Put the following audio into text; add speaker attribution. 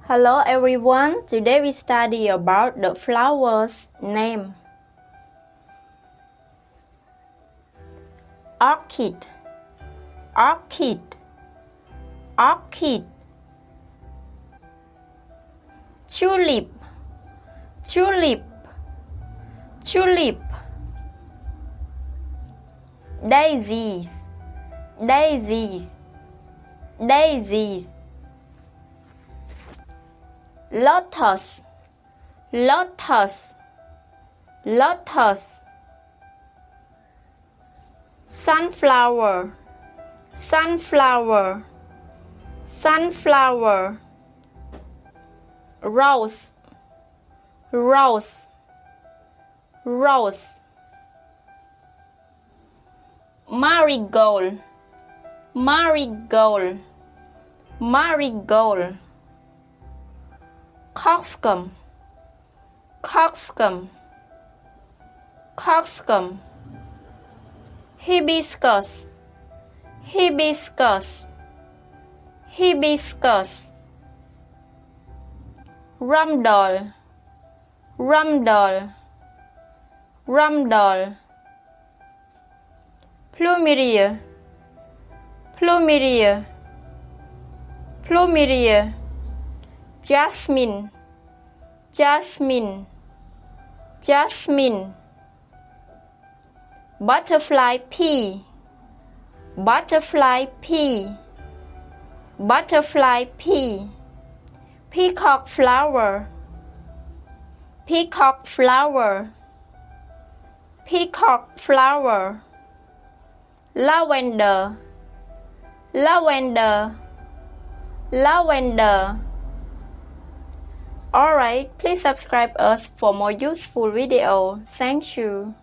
Speaker 1: Hello everyone, today we study about the flower's name. Orchid, orchid, orchid. Tulip, tulip, tulip. Daisies, daisies, daisies. Lotus, lotus, lotus. Sunflower, sunflower, sunflower. Rose, rose, rose. Marigold, marigold, marigold. Cockscomb, cockscomb, cockscomb. Hibiscus, hibiscus, hibiscus. Rumdul, rumdul, rumdul. Plumeria, plumeria, plumeria. Jasmine, jasmine, jasmine. Butterfly pea, butterfly pea, butterfly pea. Peacock flower, peacock flower, peacock flower. Lavender, lavender, lavender. Alright, please subscribe us for more useful video. Thank you.